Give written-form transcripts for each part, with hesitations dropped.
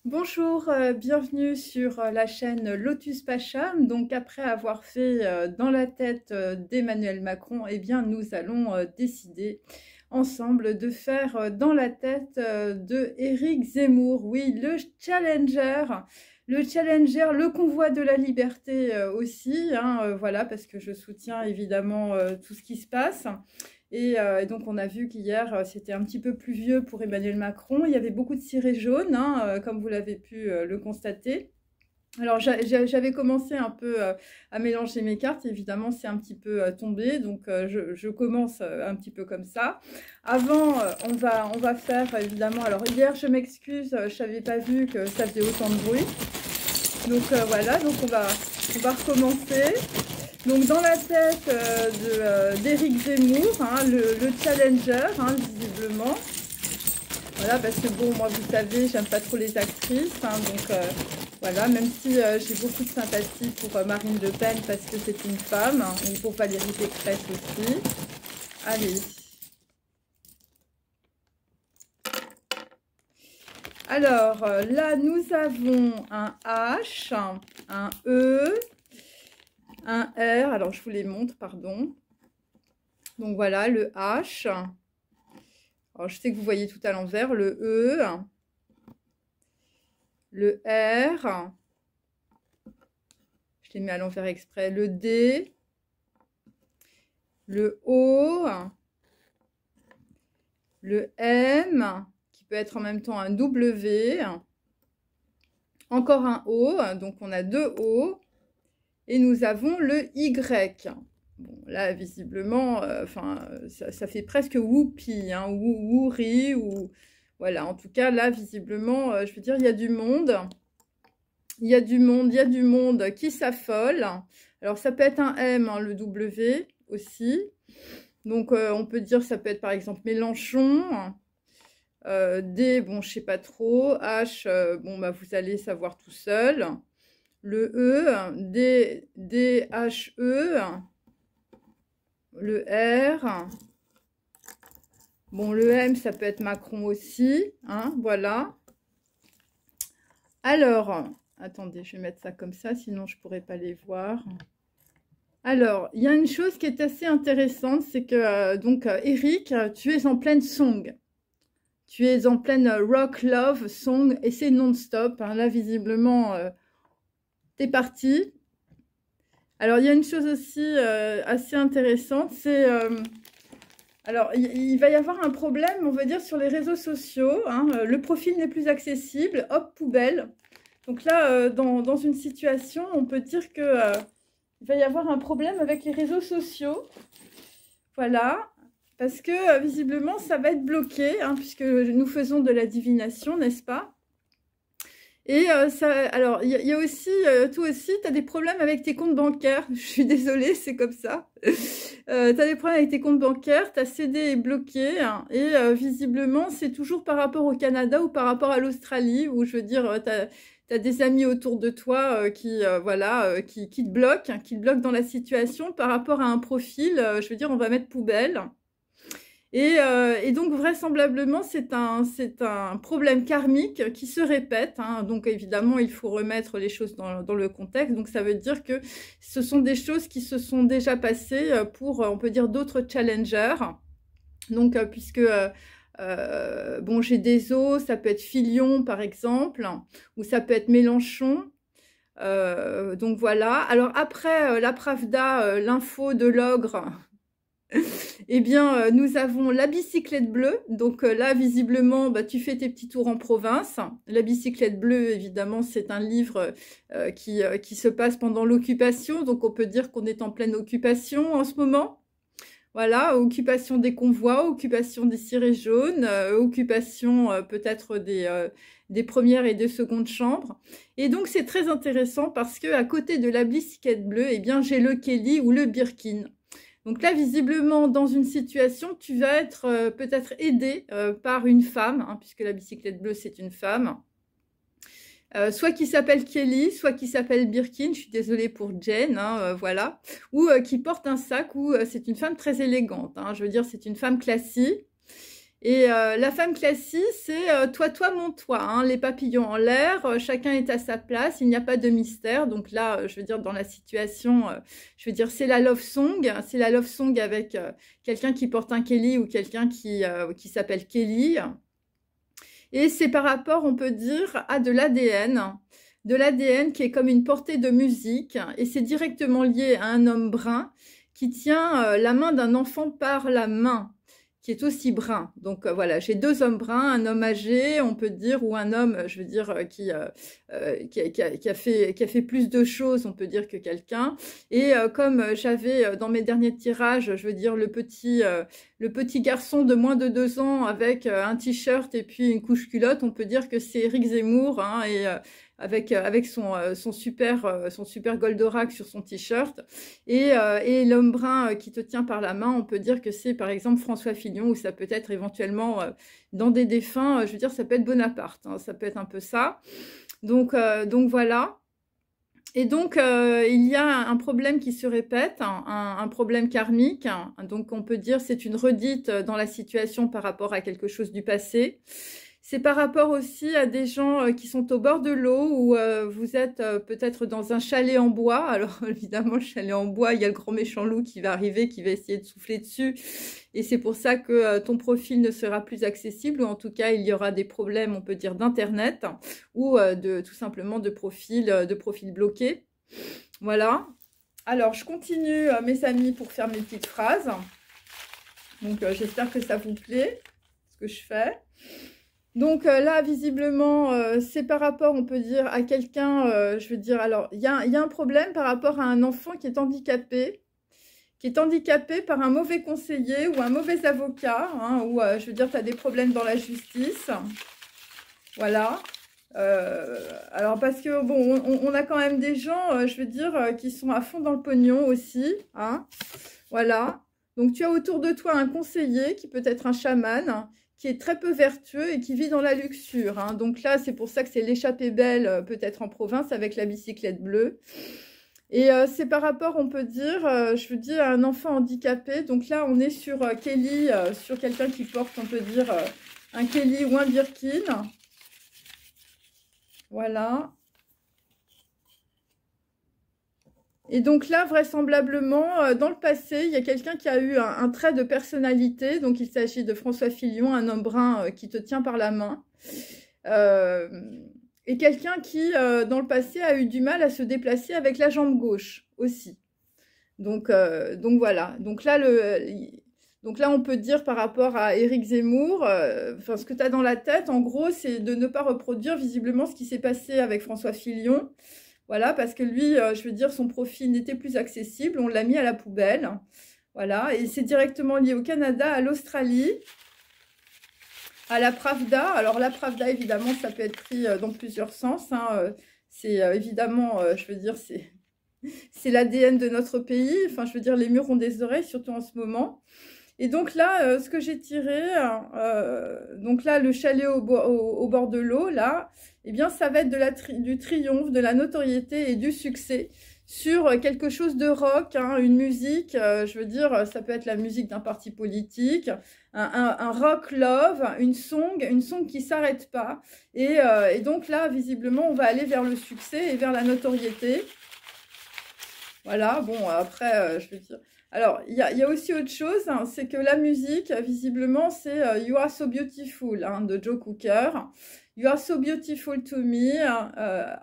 Bonjour, bienvenue sur la chaîne Lotus Pacham. Donc après avoir fait dans la tête d'Emmanuel Macron, eh bien nous allons décider ensemble de faire dans la tête de Éric Zemmour. Oui, le challenger, le convoi de la liberté aussi, hein, voilà, parce que je soutiens évidemment tout ce qui se passe. Et donc, on a vu qu'hier, c'était un petit peu pluvieux pour Emmanuel Macron. Il y avait beaucoup de cirés jaunes, hein, comme vous l'avez pu le constater. Alors, j'avais commencé un peu à mélanger mes cartes. Évidemment, c'est un petit peu tombé. Donc, je commence un petit peu comme ça. Avant, on va faire, évidemment... Alors, hier, je m'excuse, je n'avais pas vu que ça faisait autant de bruit. Donc, voilà. Donc, on va recommencer. Donc dans la tête d'Éric Zemmour, hein, le challenger, hein, visiblement. Voilà, parce que bon, moi vous savez, j'aime pas trop les actrices, hein, donc voilà, même si j'ai beaucoup de sympathie pour Marine Le Pen parce que c'est une femme, hein, et pour Valérie Pécresse aussi. Allez. Alors là, nous avons un H, un E, un R, alors je vous les montre, pardon. Donc voilà, le H. Alors je sais que vous voyez tout à l'envers, le E, le R. Je les mets à l'envers exprès, le D, le O, le M, qui peut être en même temps un W, encore un O, donc on a deux O, et nous avons le Y. Bon, là, visiblement, ça fait presque whoopi, hein, wouri, ou... Voilà, en tout cas, là, visiblement, je veux dire, il y a du monde. Il y a du monde qui s'affole. Alors, ça peut être un M, hein, le W aussi. Donc, on peut dire, ça peut être par exemple Mélenchon. D, bon, je sais pas trop. H, bon, bah, vous allez savoir tout seul. Le E, D, H, E. Le R. Bon, le M, ça peut être Macron aussi, hein, voilà. Alors, attendez, je vais mettre ça comme ça, sinon je ne pourrais pas les voir. Alors, il y a une chose qui est assez intéressante, c'est que, Éric, tu es en pleine song. Tu es en pleine rock, love, song, et c'est non-stop. Hein. Là, visiblement, t'es parti. Alors, il y a une chose aussi assez intéressante, c'est... alors, il va y avoir un problème, on va dire, sur les réseaux sociaux. Hein. Le profil n'est plus accessible. Hop, poubelle. Donc là, dans une situation, on peut dire que il va y avoir un problème avec les réseaux sociaux. Voilà. Parce que, visiblement, ça va être bloqué, hein, puisque nous faisons de la divination, n'est-ce pas? Et alors, il y a aussi, toi aussi, tu as des problèmes avec tes comptes bancaires. Je suis désolée, c'est comme ça. Tu as des problèmes avec tes comptes bancaires, ta CD est bloquée. Hein, et visiblement, c'est toujours par rapport au Canada ou par rapport à l'Australie, où je veux dire, tu as des amis autour de toi qui te bloquent, hein, qui te bloquent dans la situation par rapport à un profil, je veux dire, on va mettre poubelle. Et donc, vraisemblablement, c'est un problème karmique qui se répète. Hein. Donc, évidemment, il faut remettre les choses dans le contexte. Donc, ça veut dire que ce sont des choses qui se sont déjà passées pour, on peut dire, d'autres challengers. Donc, puisque... bon, j'ai des os, ça peut être Fillon, par exemple, ou ça peut être Mélenchon. Donc, voilà. Alors, après, la Pravda, l'info de l'ogre... Eh bien, nous avons la bicyclette bleue. Donc là, visiblement, bah, tu fais tes petits tours en province. La bicyclette bleue, évidemment, c'est un livre qui se passe pendant l'occupation. Donc on peut dire qu'on est en pleine occupation en ce moment. Voilà, occupation des convois, occupation des cirés jaunes, occupation peut-être des premières et des secondes chambres. Et donc c'est très intéressant parce que à côté de la bicyclette bleue, eh bien j'ai le Kelly ou le Birkin. Donc là, visiblement, dans une situation, tu vas être peut-être aidé par une femme, hein, puisque la bicyclette bleue, c'est une femme. Soit qui s'appelle Kelly, soit qui s'appelle Birkin, je suis désolée pour Jane, hein, voilà. Ou qui porte un sac, ou c'est une femme très élégante. Hein, je veux dire, c'est une femme classique. Et la femme classique, c'est toi, mon toi, hein, les papillons en l'air, chacun est à sa place, il n'y a pas de mystère. Donc là, je veux dire, dans la situation, je veux dire, c'est la love song avec quelqu'un qui porte un Kelly ou quelqu'un qui s'appelle Kelly. Et c'est par rapport, on peut dire, à de l'ADN qui est comme une portée de musique, et c'est directement lié à un homme brun qui tient la main d'un enfant par la main, qui est aussi brun. Donc voilà, j'ai deux hommes bruns, un homme âgé, on peut dire, ou un homme, je veux dire, qui a fait plus de choses, on peut dire, que quelqu'un. Et comme j'avais dans mes derniers tirages, je veux dire, le petit garçon de moins de 2 ans avec un t-shirt et puis une couche culotte, on peut dire que c'est Éric Zemmour, hein, et avec son super Goldorak sur son t-shirt, et l'homme brun qui te tient par la main, on peut dire que c'est par exemple François Fillon, ou ça peut être éventuellement dans des défunts, je veux dire, ça peut être Bonaparte, hein, ça peut être un peu ça. Donc voilà. Et donc, il y a un problème qui se répète, un problème karmique. Donc, on peut dire c'est une redite dans la situation par rapport à quelque chose du passé. C'est par rapport aussi à des gens qui sont au bord de l'eau, ou vous êtes peut-être dans un chalet en bois. Alors évidemment, le chalet en bois, il y a le grand méchant loup qui va arriver, qui va essayer de souffler dessus. Et c'est pour ça que ton profil ne sera plus accessible, ou en tout cas, il y aura des problèmes, on peut dire, d'internet, ou tout simplement de profil bloqué. Voilà. Alors, je continue, mes amis, pour faire mes petites phrases. Donc, j'espère que ça vous plaît, ce que je fais. Donc là, visiblement, c'est par rapport, on peut dire, à quelqu'un, je veux dire, alors, il y a un problème par rapport à un enfant qui est handicapé par un mauvais conseiller ou un mauvais avocat, hein, ou, je veux dire, tu as des problèmes dans la justice. Voilà. Alors, parce que, bon, on a quand même des gens, je veux dire, qui sont à fond dans le pognon aussi, hein. Voilà. Donc, tu as autour de toi un conseiller qui peut être un chaman, qui est très peu vertueux et qui vit dans la luxure, hein. Donc là, c'est pour ça que c'est l'échappée belle, peut-être en province, avec la bicyclette bleue. Et c'est par rapport, on peut dire, je veux dire, à un enfant handicapé. Donc là, on est sur Kelly, sur quelqu'un qui porte, on peut dire, un Kelly ou un Birkin. Voilà. Et donc là, vraisemblablement, dans le passé, il y a quelqu'un qui a eu un trait de personnalité. Donc, il s'agit de François Fillon, un homme brun qui te tient par la main. Et quelqu'un qui, dans le passé, a eu du mal à se déplacer avec la jambe gauche aussi. Donc voilà. Donc là, on peut dire par rapport à Éric Zemmour, ce que tu as dans la tête, en gros, c'est de ne pas reproduire visiblement ce qui s'est passé avec François Fillon. Voilà, parce que lui, je veux dire, son profil n'était plus accessible, on l'a mis à la poubelle. Voilà, et c'est directement lié au Canada, à l'Australie, à la Pravda. Alors la Pravda, évidemment, ça peut être pris dans plusieurs sens, hein. C'est évidemment, je veux dire, c'est l'ADN de notre pays. Enfin, je veux dire, les murs ont des oreilles, surtout en ce moment. Et donc là, ce que j'ai tiré, donc là, le chalet au bord de l'eau, là, eh bien, ça va être du triomphe, de la notoriété et du succès sur quelque chose de rock, hein, une musique, je veux dire, ça peut être la musique d'un parti politique, un rock love, une song qui s'arrête pas. Et donc là, visiblement, on va aller vers le succès et vers la notoriété. Voilà, bon, après, je veux dire... Alors, il y a aussi autre chose, hein, c'est que la musique, visiblement, c'est You Are So Beautiful, hein, de Joe Cooker. You are so beautiful to me,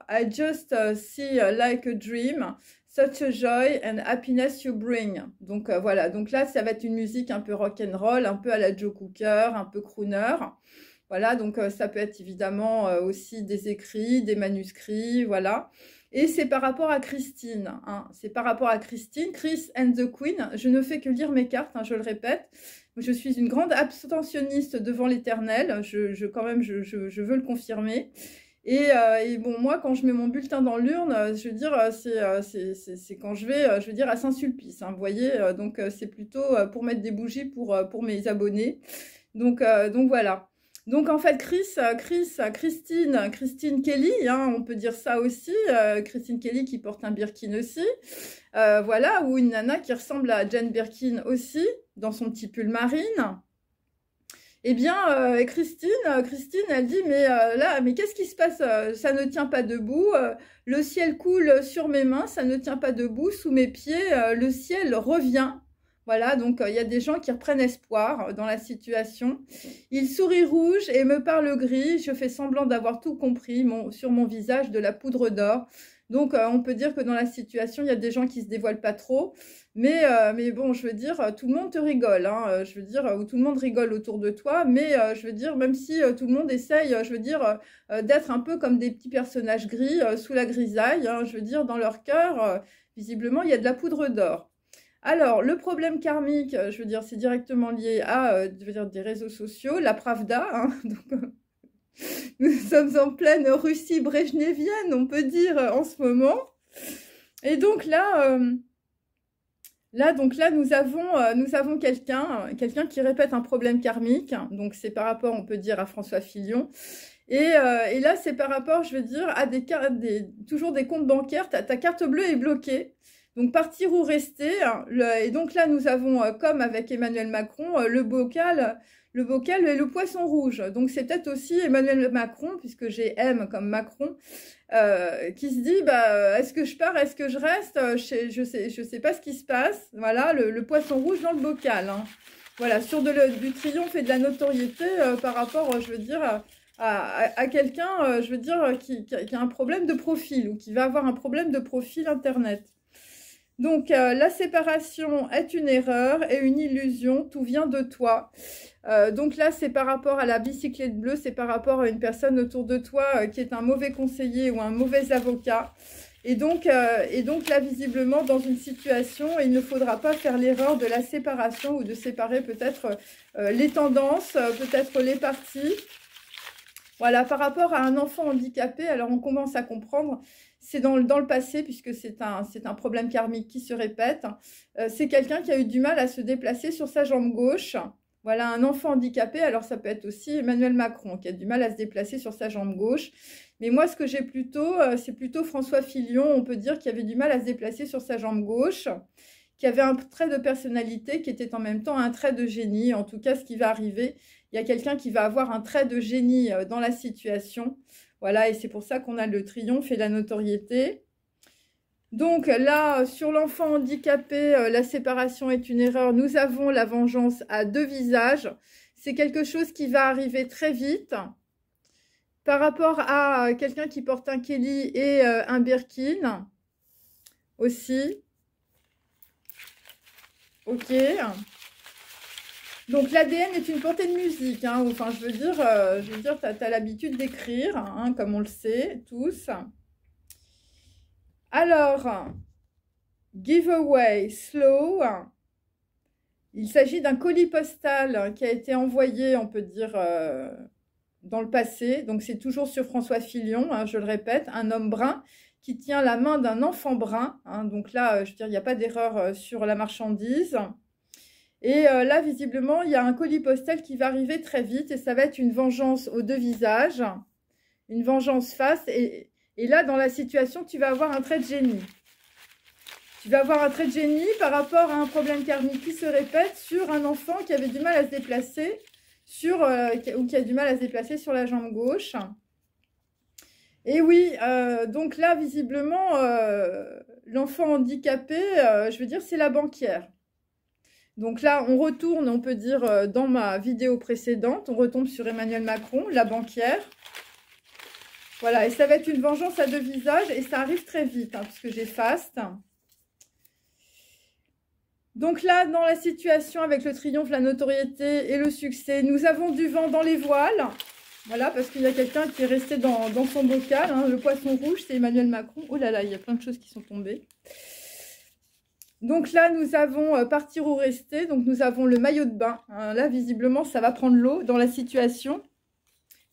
I just see like a dream, such a joy and happiness you bring. Donc voilà, donc là, ça va être une musique un peu rock'n'roll, un peu à la Joe Cooker, un peu crooner. Voilà, donc ça peut être évidemment aussi des écrits, des manuscrits, voilà. Et c'est par rapport à Christine, hein. C'est par rapport à Christine, Chris and the Queen. Je ne fais que lire mes cartes, hein, je le répète. Je suis une grande abstentionniste devant l'éternel, je veux le confirmer. Et bon, moi, quand je mets mon bulletin dans l'urne, je veux dire, c'est quand je vais, je veux dire, à Saint-Sulpice, hein, vous voyez. Donc, c'est plutôt pour mettre des bougies pour mes abonnés. Donc voilà. Donc en fait, Christine Kelly, hein, on peut dire ça aussi, Christine Kelly qui porte un Birkin aussi, voilà, ou une nana qui ressemble à Jane Birkin aussi, dans son petit pull marine. Eh bien, Christine, elle dit, mais là, mais qu'est-ce qui se passe? Ça ne tient pas debout. Le ciel coule sur mes mains, ça ne tient pas debout. Sous mes pieds, le ciel revient. Voilà, donc il y a des gens qui reprennent espoir dans la situation. Il sourit rouge et me parle gris. Je fais semblant d'avoir tout compris. Sur mon visage, de la poudre d'or. Donc, on peut dire que dans la situation, il y a des gens qui se dévoilent pas trop. Mais bon, je veux dire, tout le monde te rigole. Hein, je veux dire, ou tout le monde rigole autour de toi. Mais je veux dire, même si tout le monde essaye, je veux dire, d'être un peu comme des petits personnages gris sous la grisaille. Hein, je veux dire, dans leur cœur, visiblement, il y a de la poudre d'or. Alors, le problème karmique, je veux dire, c'est directement lié à je veux dire, des réseaux sociaux, la Pravda. Hein, donc, nous sommes en pleine Russie brejnevienne, on peut dire, en ce moment. Et donc là, nous avons quelqu'un qui répète un problème karmique. Donc, c'est par rapport, on peut dire, à François Fillon. Et là, c'est par rapport, je veux dire, à toujours des comptes bancaires. Ta carte bleue est bloquée. Donc, partir ou rester. Et donc là, nous avons, comme avec Emmanuel Macron, le bocal et le poisson rouge. Donc, c'est peut-être aussi Emmanuel Macron, puisque j'ai M comme Macron, qui se dit, bah, est-ce que je pars, est-ce que je reste? Je sais pas ce qui se passe. Voilà, le poisson rouge dans le bocal. Hein. Voilà, sur du triomphe et de la notoriété par rapport, je veux dire, à quelqu'un, je veux dire, qui a un problème de profil ou qui va avoir un problème de profil Internet. Donc, la séparation est une erreur et une illusion, tout vient de toi. Donc là, c'est par rapport à la bicyclette bleue, c'est par rapport à une personne autour de toi qui est un mauvais conseiller ou un mauvais avocat. Et donc là, visiblement, dans une situation, il ne faudra pas faire l'erreur de la séparation ou de séparer peut-être les tendances, peut-être les partis. Voilà, par rapport à un enfant handicapé, alors on commence à comprendre, c'est dans le passé, puisque c'est un problème karmique qui se répète. C'est quelqu'un qui a eu du mal à se déplacer sur sa jambe gauche. Voilà, un enfant handicapé, alors ça peut être aussi Emmanuel Macron, qui a du mal à se déplacer sur sa jambe gauche. Mais moi, ce que j'ai plutôt, c'est plutôt François Fillon, on peut dire, qui avait du mal à se déplacer sur sa jambe gauche, qui avait un trait de personnalité qui était en même temps un trait de génie. En tout cas, ce qui va arriver, il y a quelqu'un qui va avoir un trait de génie dans la situation. Voilà, et c'est pour ça qu'on a le triomphe et la notoriété. Donc là, sur l'enfant handicapé, la séparation est une erreur. Nous avons la vengeance à deux visages. C'est quelque chose qui va arriver très vite. Par rapport à quelqu'un qui porte un Kelly et un Birkin aussi. Ok. Donc l'ADN est une portée de musique. Hein. Enfin, je veux dire, tu as l'habitude d'écrire, hein, comme on le sait tous. Alors, giveaway slow. Il s'agit d'un colis postal qui a été envoyé, on peut dire, dans le passé. Donc, c'est toujours sur François Fillon, hein, je le répète, un homme brun qui tient la main d'un enfant brun. Hein. Donc là, je veux dire, il n'y a pas d'erreur sur la marchandise. Et là, visiblement, il y a un colis postal qui va arriver très vite et ça va être une vengeance aux deux visages, une vengeance face. Et là, dans la situation, tu vas avoir un trait de génie. Tu vas avoir un trait de génie par rapport à un problème karmique qui se répète sur un enfant qui avait du mal à se déplacer, ou qui a du mal à se déplacer sur la jambe gauche. Et oui, donc là, visiblement, l'enfant handicapé, je veux dire, c'est la banquière. Donc là, on retourne, on peut dire, dans ma vidéo précédente, on retombe sur Emmanuel Macron, la banquière. Voilà, et ça va être une vengeance à deux visages, et ça arrive très vite, hein, puisque j'ai faste. Donc là, dans la situation avec le triomphe, la notoriété et le succès, nous avons du vent dans les voiles. Voilà, parce qu'il y a quelqu'un qui est resté dans son bocal. Hein, le poisson rouge, c'est Emmanuel Macron. Oh là là, il y a plein de choses qui sont tombées. Donc là, nous avons partir ou rester. Donc nous avons le maillot de bain. Hein, là, visiblement, ça va prendre l'eau dans la situation.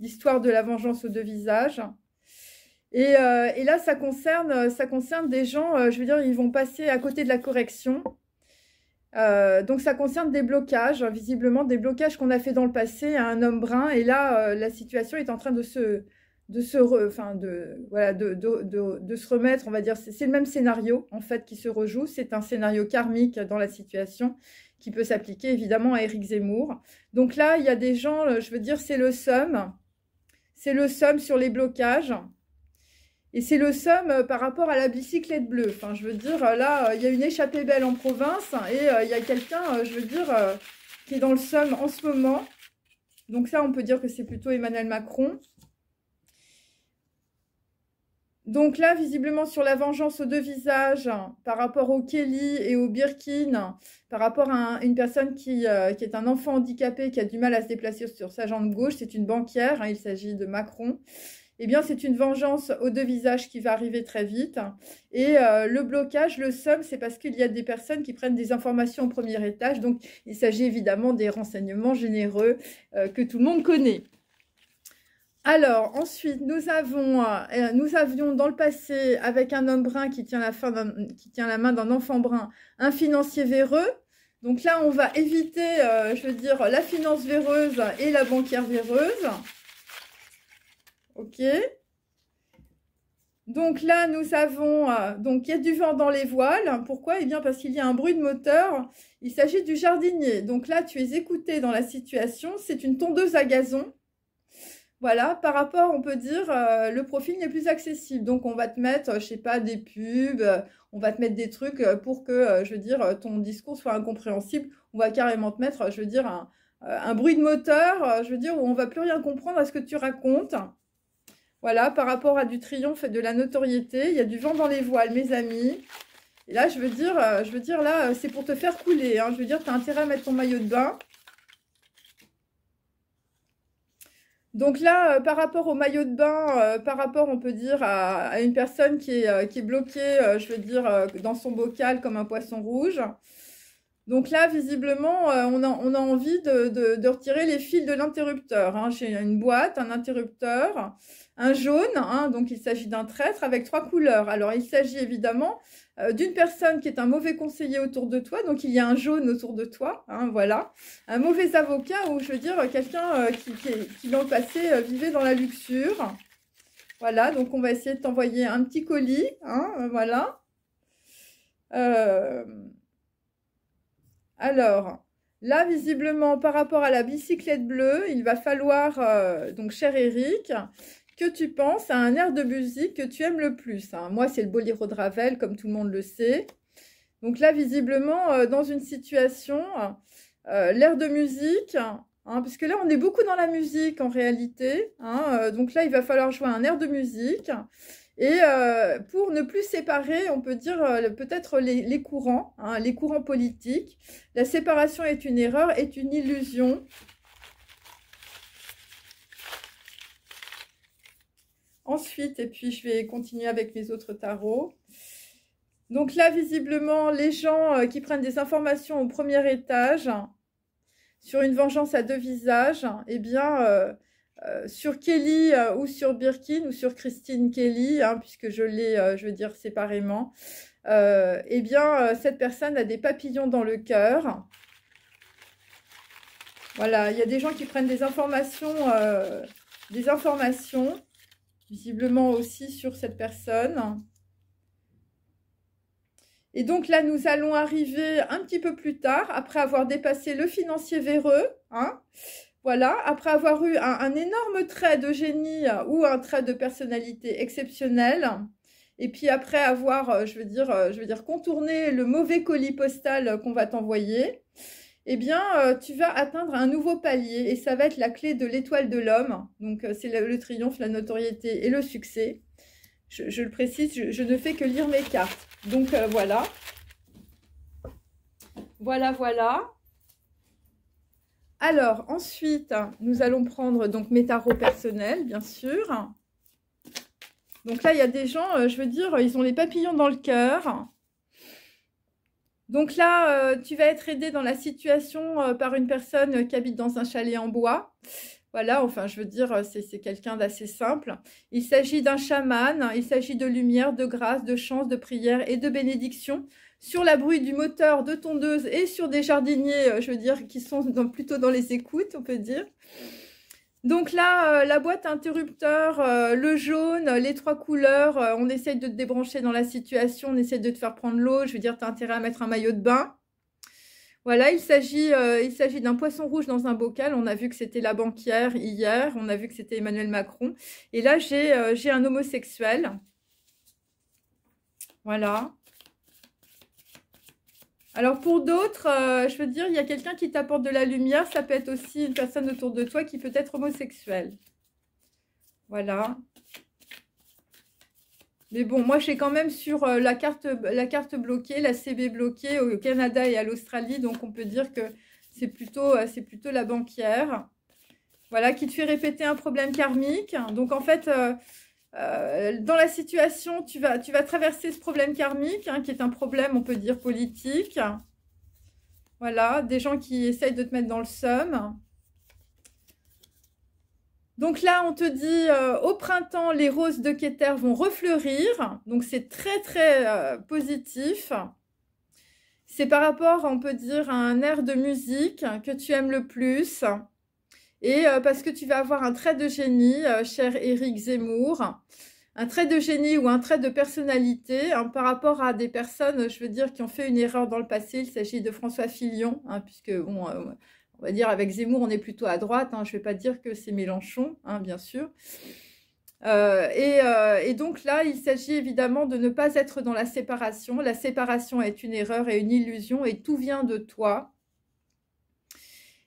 L'histoire de la vengeance aux deux visages. Et là, ça concerne des gens, je veux dire, ils vont passer à côté de la correction. Donc ça concerne des blocages, visiblement des blocages qu'on a fait dans le passé à un homme brun. Et là, la situation est en train de voilà, de se remettre, on va dire, c'est le même scénario, en fait, qui se rejoue. C'est un scénario karmique dans la situation qui peut s'appliquer, évidemment, à Éric Zemmour. Donc là, il y a des gens, je veux dire, c'est le somme. C'est le somme sur les blocages. Et c'est le somme par rapport à la bicyclette bleue. Enfin, je veux dire, là, il y a une échappée belle en province et il y a quelqu'un, je veux dire, qui est dans le somme en ce moment. Donc ça, on peut dire que c'est plutôt Emmanuel Macron. Donc là, visiblement, sur la vengeance aux deux visages, par rapport au Kelly et au Birkin, par rapport à une personne qui est un enfant handicapé, qui a du mal à se déplacer sur sa jambe gauche, c'est une banquière, hein, il s'agit de Macron. Eh bien, c'est une vengeance aux deux visages qui va arriver très vite. Et le blocage, le somme, c'est parce qu'il y a des personnes qui prennent des informations au premier étage. Donc, il s'agit évidemment des renseignements généreux que tout le monde connaît. Alors, ensuite, nous avions dans le passé, avec un homme brun qui tient la main d'un enfant brun, un financier véreux. Donc là, on va éviter, je veux dire, la finance véreuse et la banquière véreuse. Ok. Donc là, nous avons, donc il y a du vent dans les voiles. Pourquoi? Eh bien, parce qu'il y a un bruit de moteur. Il s'agit du jardinier. Donc là, tu es écouté dans la situation. C'est une tondeuse à gazon. Voilà, par rapport, on peut dire, le profil n'est plus accessible. Donc, on va te mettre, je sais pas, des pubs, on va te mettre des trucs pour que, je veux dire, ton discours soit incompréhensible. On va carrément te mettre, je veux dire, un bruit de moteur, je veux dire, où on va plus rien comprendre à ce que tu racontes. Voilà, par rapport à du triomphe et de la notoriété, il y a du vent dans les voiles, mes amis. Et là, je veux dire là, c'est pour te faire couler, hein. Je veux dire, tu as intérêt à mettre ton maillot de bain. Donc là, par rapport au maillot de bain, par rapport, on peut dire, à une personne qui est bloquée, je veux dire, dans son bocal comme un poisson rouge. Donc là, visiblement, on a envie de retirer les fils de l'interrupteur. Hein. J'ai une boîte, un interrupteur, un jaune, hein, donc il s'agit d'un traître avec 3 couleurs. Alors, il s'agit évidemment d'une personne qui est un mauvais conseiller autour de toi, donc il y a un jaune autour de toi, hein, voilà. Un mauvais avocat, ou je veux dire, quelqu'un qui dans le passé vivait dans la luxure. Voilà, donc on va essayer de t'envoyer un petit colis, hein, voilà. Alors, là, visiblement, par rapport à la bicyclette bleue, il va falloir, donc, cher Eric, que tu penses à un air de musique que tu aimes le plus. Hein. Moi, c'est le Boléro de Ravel, comme tout le monde le sait. Donc là, visiblement, dans une situation, l'air de musique, hein, parce que là, on est beaucoup dans la musique, en réalité. Hein, donc là, il va falloir jouer un air de musique. Et pour ne plus séparer, on peut dire peut-être les courants, hein, les courants politiques. La séparation est une erreur, est une illusion. Ensuite, et puis je vais continuer avec mes autres tarots. Donc là, visiblement, les gens qui prennent des informations au premier étage sur une vengeance à deux visages, eh bien, sur Kelly ou sur Birkin ou sur Christine Kelly, hein, puisque je l'ai, je veux dire, séparément, eh bien, cette personne a des papillons dans le cœur. Voilà, il y a des gens qui prennent des informations visiblement aussi sur cette personne. Et donc là, nous allons arriver un petit peu plus tard, après avoir dépassé le financier véreux, hein, voilà, après avoir eu un énorme trait de génie ou un trait de personnalité exceptionnel, et puis après avoir, je veux dire, contourné le mauvais colis postal qu'on va t'envoyer, eh bien, tu vas atteindre un nouveau palier, et ça va être la clé de l'étoile de l'homme. Donc, c'est le triomphe, la notoriété et le succès. Je le précise, je ne fais que lire mes cartes. Donc, voilà. Voilà. Alors, ensuite, nous allons prendre donc mes tarots personnels, bien sûr. Donc là, il y a des gens, je veux dire, ils ont les papillons dans le cœur. Donc là, tu vas être aidé dans la situation par une personne qui habite dans un chalet en bois. Voilà, enfin, je veux dire, c'est quelqu'un d'assez simple. Il s'agit d'un chaman, il s'agit de lumière, de grâce, de chance, de prière et de bénédiction sur la bruit du moteur de tondeuse et sur des jardiniers, je veux dire, qui sont plutôt dans les écoutes, on peut dire. Donc là, la boîte interrupteur, le jaune, les 3 couleurs, on essaye de te débrancher dans la situation, on essaye de te faire prendre l'eau. Je veux dire, tu as intérêt à mettre un maillot de bain. Voilà, il s'agit d'un poisson rouge dans un bocal. On a vu que c'était la banquière hier, on a vu que c'était Emmanuel Macron. Et là, j'ai un homosexuel. Voilà. Alors pour d'autres, je veux dire, il y a quelqu'un qui t'apporte de la lumière. Ça peut être aussi une personne autour de toi qui peut être homosexuelle. Voilà. Mais bon, moi, j'ai quand même sur la carte bloquée, la CB bloquée au Canada et à l'Australie. Donc, on peut dire que c'est plutôt la banquière. Voilà, qui te fait répéter un problème karmique. Donc, en fait, dans la situation, tu vas traverser ce problème karmique, hein, qui est un problème, on peut dire, politique. Voilà, des gens qui essayent de te mettre dans le seum. Donc là, on te dit, au printemps, les roses de Keter vont refleurir. Donc, c'est très, très positif. C'est par rapport, on peut dire, à un air de musique que tu aimes le plus. Et parce que tu vas avoir un trait de génie, cher Éric Zemmour. Un trait de génie ou un trait de personnalité, hein, par rapport à des personnes, je veux dire, qui ont fait une erreur dans le passé. Il s'agit de François Fillon, hein, puisque, bon... on va dire avec Zemmour, on est plutôt à droite. Hein, je ne vais pas dire que c'est Mélenchon, hein, bien sûr. Et donc là, il s'agit évidemment de ne pas être dans la séparation. La séparation est une erreur et une illusion et tout vient de toi.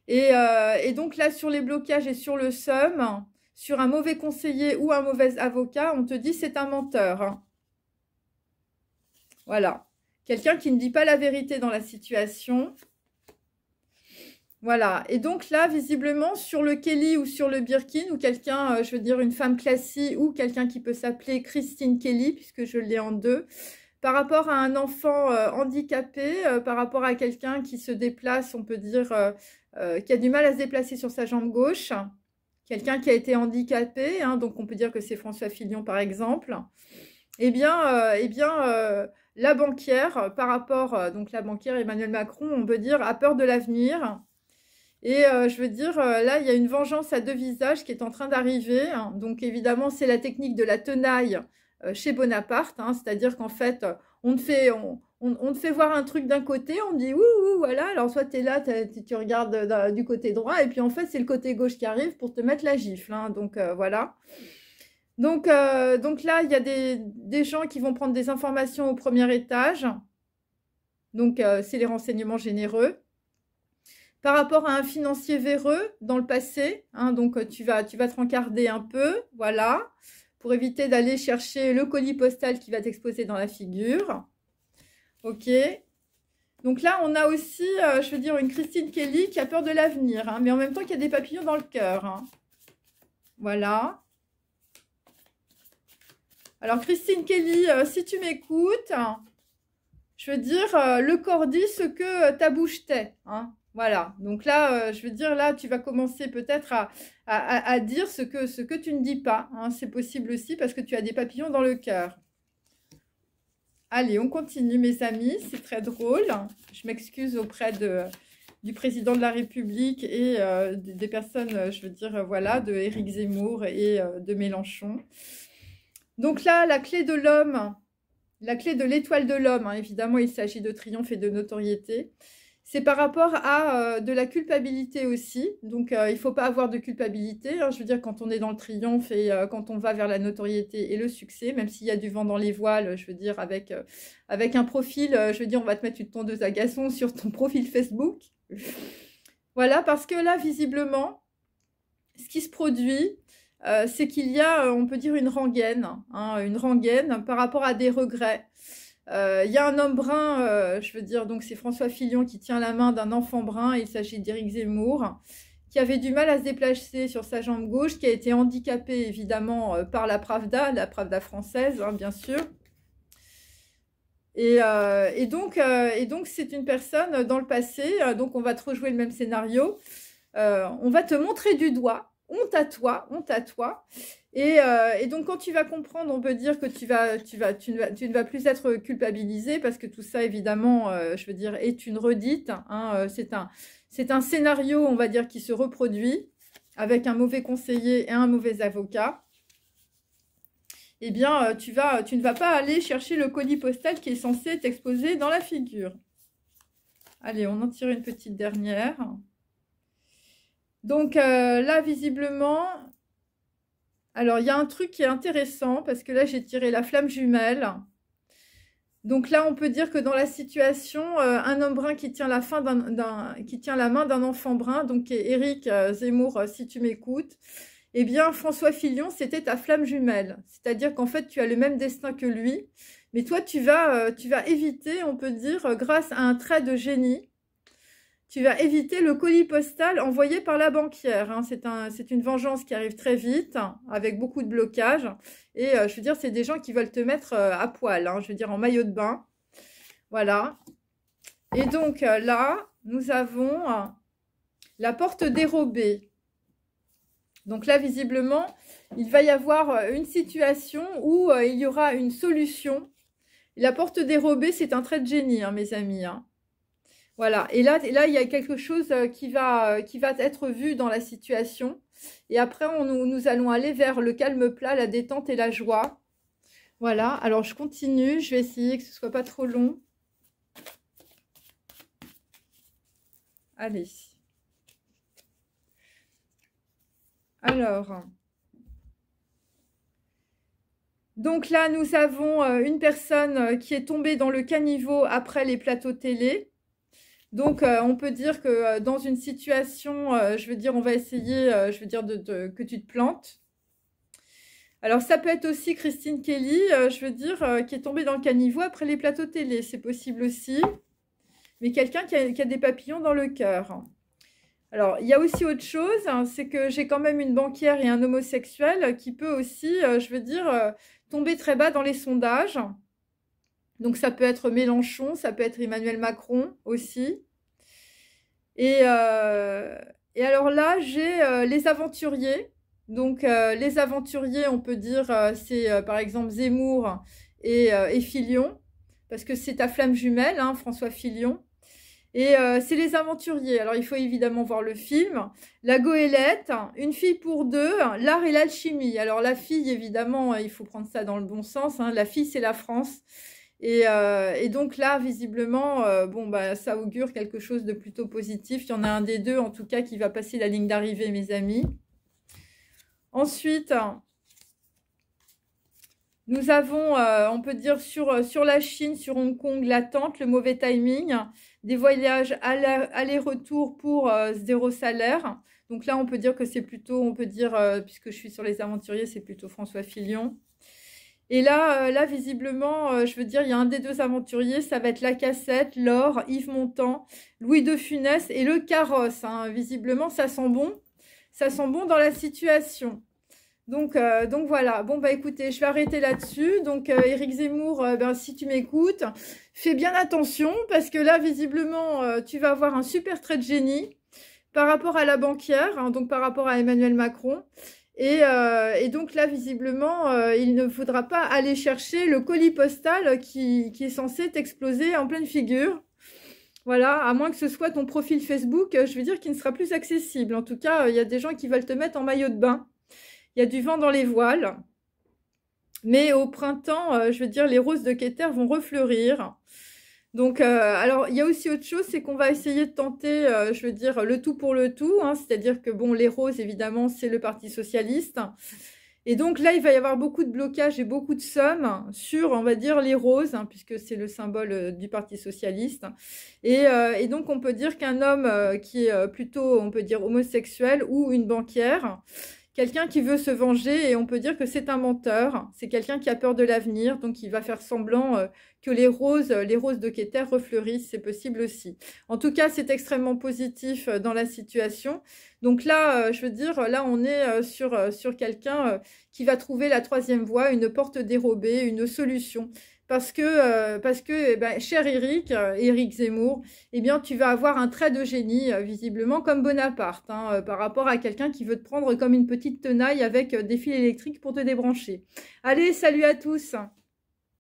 Et donc là, sur les blocages et sur le seum, sur un mauvais conseiller ou un mauvais avocat, on te dit c'est un menteur. Hein. Voilà. Quelqu'un qui ne dit pas la vérité dans la situation. Voilà, et donc là, visiblement, sur le Kelly ou sur le Birkin, ou quelqu'un, je veux dire une femme classique, ou quelqu'un qui peut s'appeler Christine Kelly, puisque je l'ai en deux, par rapport à un enfant handicapé, par rapport à quelqu'un qui se déplace, on peut dire, qui a du mal à se déplacer sur sa jambe gauche, quelqu'un qui a été handicapé, hein, donc on peut dire que c'est François Fillon, par exemple, eh bien, la banquière, par rapport, donc la banquière Emmanuel Macron, on peut dire, a peur de l'avenir. Et je veux dire, là, il y a une vengeance à deux visages qui est en train d'arriver. Hein. Donc, évidemment, c'est la technique de la tenaille chez Bonaparte. Hein. C'est-à-dire qu'en fait, on te fait voir un truc d'un côté, on te dit, ouh, voilà. Alors, soit tu es là, tu regardes du côté droit, et puis en fait, c'est le côté gauche qui arrive pour te mettre la gifle. Hein. Donc, voilà. Donc là, il y a des gens qui vont prendre des informations au premier étage. Donc, c'est les renseignements généreux. Par rapport à un financier véreux dans le passé, hein, donc tu vas te rencarder un peu, voilà, pour éviter d'aller chercher le colis postal qui va t'exploser dans la figure. Ok. Donc là, on a aussi, je veux dire, une Christine Kelly qui a peur de l'avenir, hein, mais en même temps qu'il y a des papillons dans le cœur. Hein. Voilà. Alors, Christine Kelly, si tu m'écoutes, je veux dire, le corps dit ce que ta bouche tait, hein. Voilà, donc là, je veux dire, là, tu vas commencer peut-être à dire ce que tu ne dis pas. Hein. C'est possible aussi parce que tu as des papillons dans le cœur. Allez, on continue, mes amis, c'est très drôle. Je m'excuse auprès du président de la République et des personnes, je veux dire, voilà, de Éric Zemmour et de Mélenchon. Donc là, la clé de l'homme, la clé de l'étoile de l'homme, hein, évidemment, il s'agit de triomphe et de notoriété. C'est par rapport à de la culpabilité aussi. Donc, il ne faut pas avoir de culpabilité. Hein. Je veux dire, quand on est dans le triomphe et quand on va vers la notoriété et le succès, même s'il y a du vent dans les voiles, je veux dire, avec un profil, je veux dire, on va te mettre une tondeuse à gazon sur ton profil Facebook. Voilà, parce que là, visiblement, ce qui se produit, c'est qu'il y a, on peut dire, une rengaine par rapport à des regrets. Il y a un homme brun, je veux dire, donc c'est François Fillon qui tient la main d'un enfant brun, il s'agit d'Éric Zemmour, qui avait du mal à se déplacer sur sa jambe gauche, qui a été handicapé évidemment par la Pravda française, hein, bien sûr. Et donc c'est une personne dans le passé, donc on va te rejouer le même scénario, on va te montrer du doigt, honte à toi. Et donc, quand tu vas comprendre, on peut dire que tu ne vas plus être culpabilisé parce que tout ça, évidemment, je veux dire, est une redite. Hein, c'est un scénario, on va dire, qui se reproduit avec un mauvais conseiller et un mauvais avocat, eh bien, tu ne vas pas aller chercher le colis postal qui est censé t'exploser dans la figure. Allez, on en tire une petite dernière. Donc là, visiblement, alors il y a un truc qui est intéressant parce que là, j'ai tiré la flamme jumelle. Donc là, on peut dire que dans la situation, un homme brun qui tient la main d'un enfant brun, donc Éric Zemmour, si tu m'écoutes, eh bien, François Fillon, c'était ta flamme jumelle. C'est-à-dire qu'en fait, tu as le même destin que lui, mais toi, tu vas éviter, on peut dire, grâce à un trait de génie, tu vas éviter le colis postal envoyé par la banquière. Hein. C'est une vengeance qui arrive très vite, avec beaucoup de blocages. Et je veux dire, c'est des gens qui veulent te mettre à poil, hein, je veux dire en maillot de bain. Voilà. Et donc là, nous avons la porte dérobée. Donc là, visiblement, il va y avoir une situation où il y aura une solution. La porte dérobée, c'est un trait de génie, hein, mes amis. Hein. Voilà, et là, il y a quelque chose qui va être vu dans la situation. Et après, nous allons aller vers le calme plat, la détente et la joie. Voilà, alors je continue, je vais essayer que ce ne soit pas trop long. Allez. Alors. Donc là, nous avons une personne qui est tombée dans le caniveau après les plateaux télé. Donc, on peut dire que dans une situation, je veux dire, on va essayer, je veux dire, que tu te plantes. Alors, ça peut être aussi Christine Kelly, je veux dire, qui est tombée dans le caniveau après les plateaux télé. C'est possible aussi. Mais quelqu'un qui a des papillons dans le cœur. Alors, il y a aussi autre chose, hein, c'est que j'ai quand même une banquière et un homosexuel qui peut aussi, je veux dire, tomber très bas dans les sondages. Donc, ça peut être Mélenchon, ça peut être Emmanuel Macron aussi. Et alors là, j'ai les aventuriers. Donc, les aventuriers, on peut dire, c'est par exemple Zemmour et Fillon. Parce que c'est ta flamme jumelle, hein, François Fillon. Et c'est les aventuriers. Alors, il faut évidemment voir le film. La goélette, une fille pour deux, l'art et l'alchimie. Alors, la fille, évidemment, il faut prendre ça dans le bon sens. Hein. La fille, c'est la France. Et donc là, visiblement, bon, bah, ça augure quelque chose de plutôt positif. Il y en a un des deux, en tout cas, qui va passer la ligne d'arrivée, mes amis. Ensuite, nous avons, on peut dire, sur la Chine, sur Hong Kong, l'attente, le mauvais timing, des voyages aller-retour pour zéro salaire. Donc là, on peut dire que c'est plutôt, on peut dire, puisque je suis sur les aventuriers, c'est plutôt François Fillon. Et là, visiblement, je veux dire, il y a un des deux aventuriers, ça va être la Cassette, Laure, Yves Montand, Louis de Funès et le carrosse. Hein. Visiblement, ça sent bon. Ça sent bon dans la situation. Donc voilà. Bon, bah écoutez, je vais arrêter là-dessus. Donc, Éric Zemmour, ben, si tu m'écoutes, fais bien attention parce que là, visiblement, tu vas avoir un super trait de génie par rapport à la banquière, hein, donc par rapport à Emmanuel Macron. Et donc là, visiblement, il ne faudra pas aller chercher le colis postal qui est censé t'exploser en pleine figure. Voilà, à moins que ce soit ton profil Facebook, je veux dire, qui ne sera plus accessible. En tout cas, il y a des gens qui veulent te mettre en maillot de bain. Il y a du vent dans les voiles. Mais au printemps, je veux dire, les roses de Keter vont refleurir. Donc, alors, il y a aussi autre chose, c'est qu'on va essayer de tenter, je veux dire, le tout pour le tout. Hein, c'est-à-dire que, bon, les roses, évidemment, c'est le Parti socialiste. Et donc là, il va y avoir beaucoup de blocages et beaucoup de sommes sur, on va dire, les roses, hein, puisque c'est le symbole du Parti socialiste. Et donc, on peut dire qu'un homme qui est plutôt, on peut dire, homosexuel ou une banquière, quelqu'un qui veut se venger, et on peut dire que c'est un menteur, c'est quelqu'un qui a peur de l'avenir, donc il va faire semblant que les roses de Keter refleurissent, c'est possible aussi. En tout cas, c'est extrêmement positif dans la situation. Donc là, je veux dire, là on est sur quelqu'un qui va trouver la troisième voie, une porte dérobée, une solution. Parce que eh ben, cher Éric Zemmour, eh bien, tu vas avoir un trait de génie, visiblement, comme Bonaparte, hein, par rapport à quelqu'un qui veut te prendre comme une petite tenaille avec des fils électriques pour te débrancher. Allez, salut à tous!